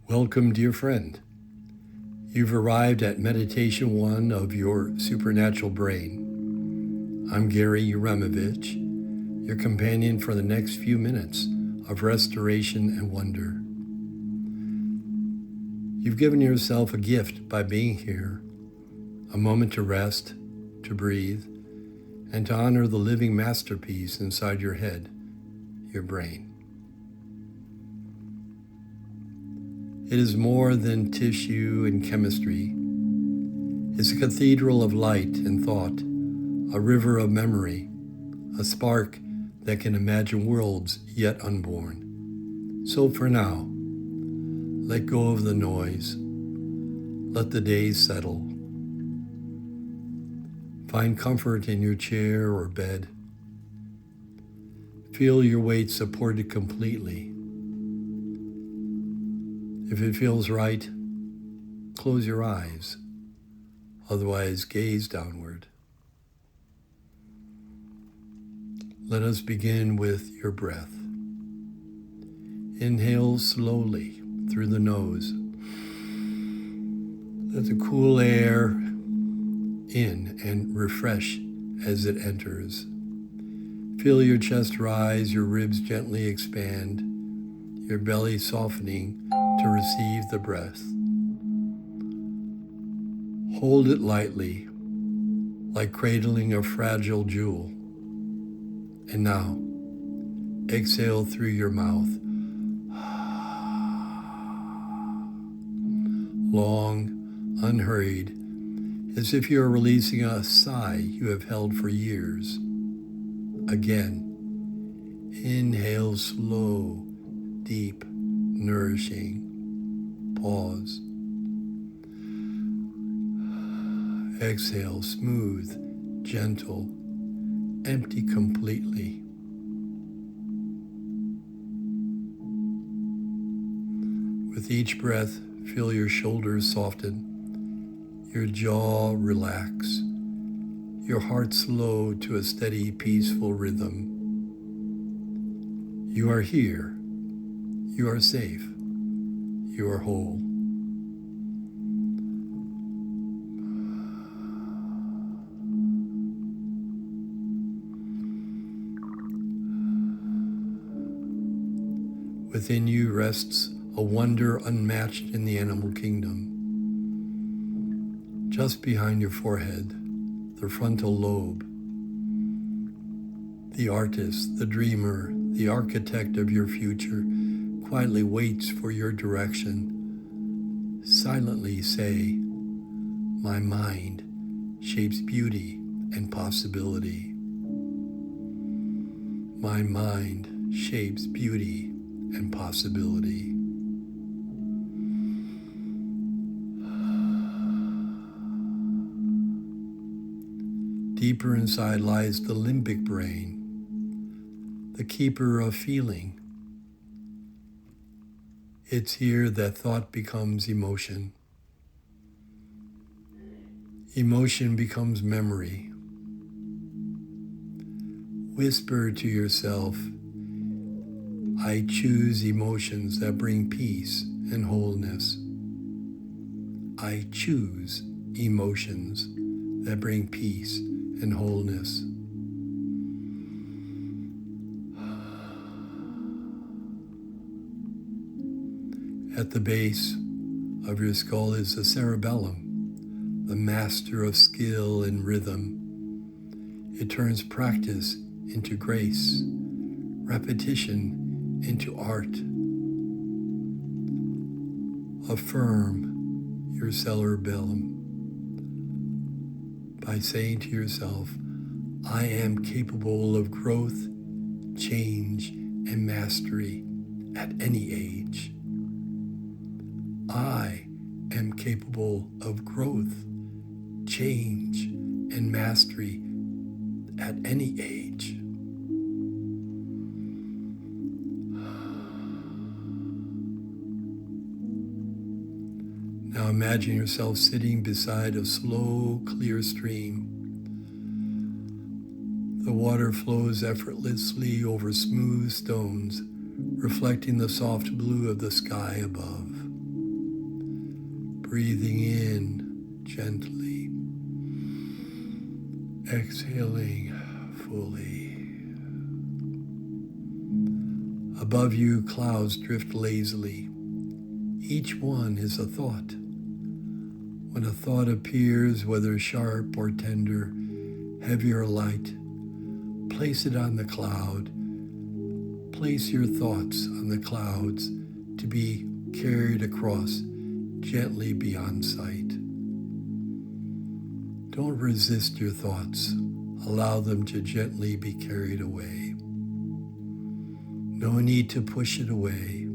Welcome, dear friend. You've arrived at Meditation 1 of your supernatural brain. I'm Gary Uremovich, your companion for the next few minutes of restoration and wonder. You've given yourself a gift by being here, a moment to rest, to breathe, and to honor the living masterpiece inside your head, your brain. It is more than tissue and chemistry. It's a cathedral of light and thought, a river of memory, a spark that can imagine worlds yet unborn. So for now, let go of the noise. Let the days settle. Find comfort in your chair or bed. Feel your weight supported completely. If it feels right, close your eyes. Otherwise, gaze downward. Let us begin with your breath. Inhale slowly through the nose. Let the cool air in and refresh as it enters. Feel your chest rise, your ribs gently expand, your belly softening to receive the breath. Hold it lightly, like cradling a fragile jewel. And now, exhale through your mouth. Long, unhurried, as if you are releasing a sigh you have held for years. Again, inhale slow, deep, nourishing. Pause. Exhale, smooth, gentle, empty completely. With each breath, feel your shoulders soften, your jaw relax, your heart slow to a steady, peaceful rhythm. You are here. You are safe. You are whole. Within you rests a wonder unmatched in the animal kingdom. Just behind your forehead, the frontal lobe, the artist, the dreamer, the architect of your future, quietly waits for your direction. Silently say, my mind shapes beauty and possibility. My mind shapes beauty and possibility. Deeper inside lies the limbic brain, the keeper of feeling. It's here that thought becomes emotion. Emotion becomes memory. Whisper to yourself, I choose emotions that bring peace and wholeness. I choose emotions that bring peace and wholeness. At the base of your skull is the cerebellum, the master of skill and rhythm. It turns practice into grace, repetition into art. Affirm your cerebellum by saying to yourself, I am capable of growth, change, and mastery at any age. I am capable of growth, change, and mastery at any age. Now imagine yourself sitting beside a slow, clear stream. The water flows effortlessly over smooth stones, reflecting the soft blue of the sky above. breathing in gently, exhaling fully. Above you, clouds drift lazily. Each one is a thought. When a thought appears, whether sharp or tender, heavy or light, place it on the cloud. Place your thoughts on the clouds to be carried across gently beyond sight. Don't resist your thoughts. Allow them to gently be carried away. No need to push it away.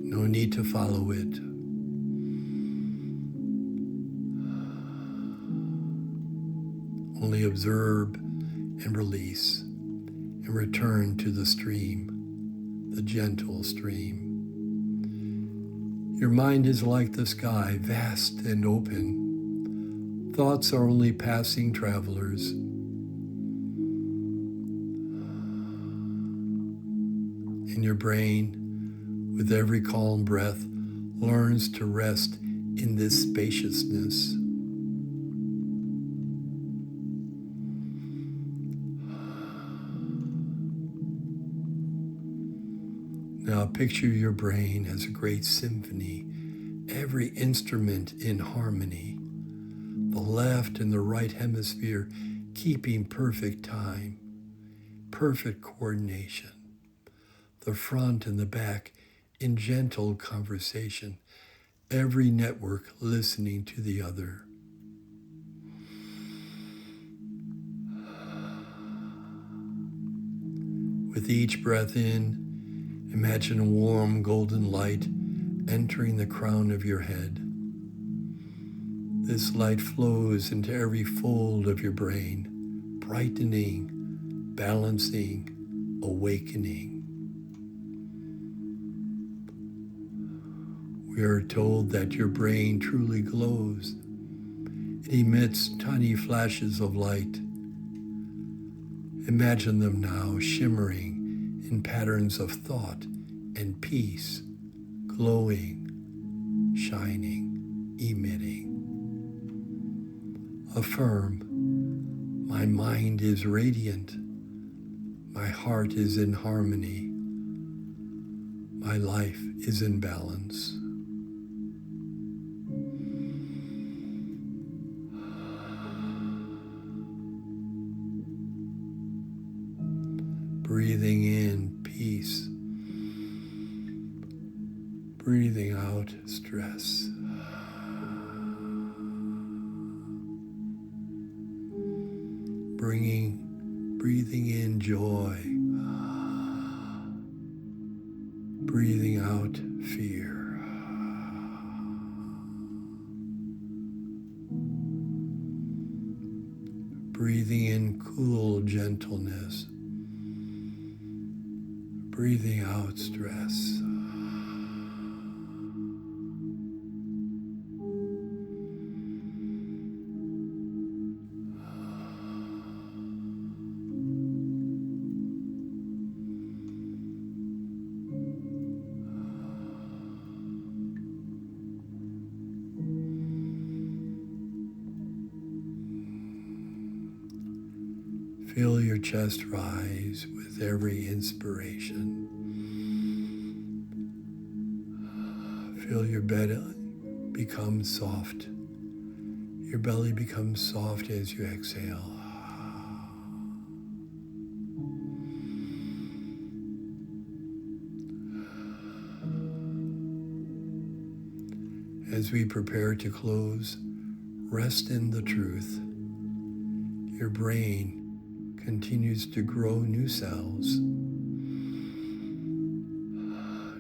No need to follow it. Only observe and release and return to the stream, the gentle stream. Your mind is like the sky, vast and open. Thoughts are only passing travelers. And your brain, with every calm breath, learns to rest in this spaciousness. Now picture your brain as a great symphony, every instrument in harmony, the left and the right hemisphere keeping perfect time, perfect coordination, the front and the back in gentle conversation, every network listening to the other. With each breath in, imagine a warm golden light entering the crown of your head. This light flows into every fold of your brain, brightening, balancing, awakening. We are told that your brain truly glows. It emits tiny flashes of light. Imagine them now shimmering in patterns of thought and peace, glowing, shining, emitting. Affirm, my mind is radiant. My heart is in harmony. My life is in balance. Breathing in peace. Breathing out stress. Breathing in joy. Breathing out fear. Breathing in cool gentleness. Breathing out stress. Feel your chest rise with every inspiration. Feel your belly become soft. Your belly becomes soft as you exhale. As we prepare to close, rest in the truth. Your brain continues to grow new cells,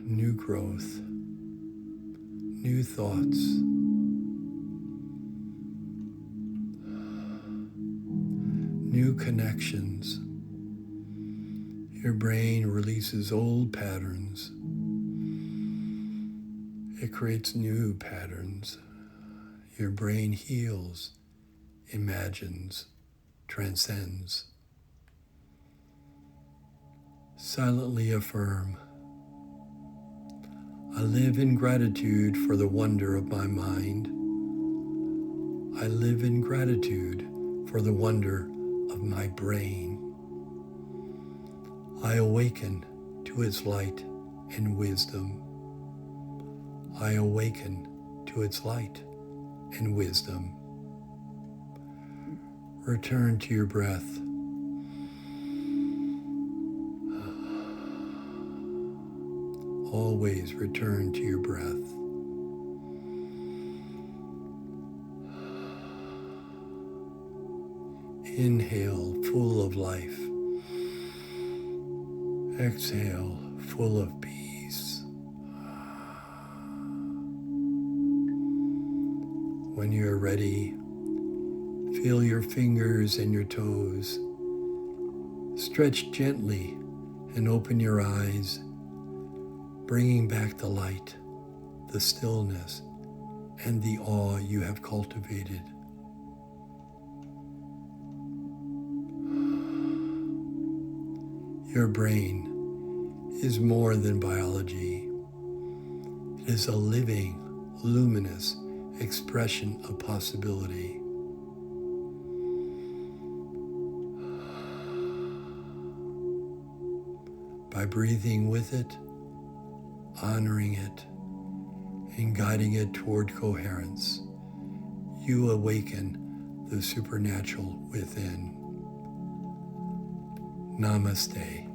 new growth, new thoughts, new connections. Your brain releases old patterns. It creates new patterns. Your brain heals, imagines, transcends. Silently affirm, I live in gratitude for the wonder of my mind. I live in gratitude for the wonder of my brain. I awaken to its light and wisdom. I awaken to its light and wisdom. Return to your breath. Always return to your breath. Inhale, full of life. Exhale, full of peace. When you're ready, feel your fingers and your toes. Stretch gently and open your eyes, bringing back the light, the stillness, and the awe you have cultivated. Your brain is more than biology. It is a living, luminous expression of possibility. By breathing with it, honoring it, and guiding it toward coherence, you awaken the supernatural within. Namaste.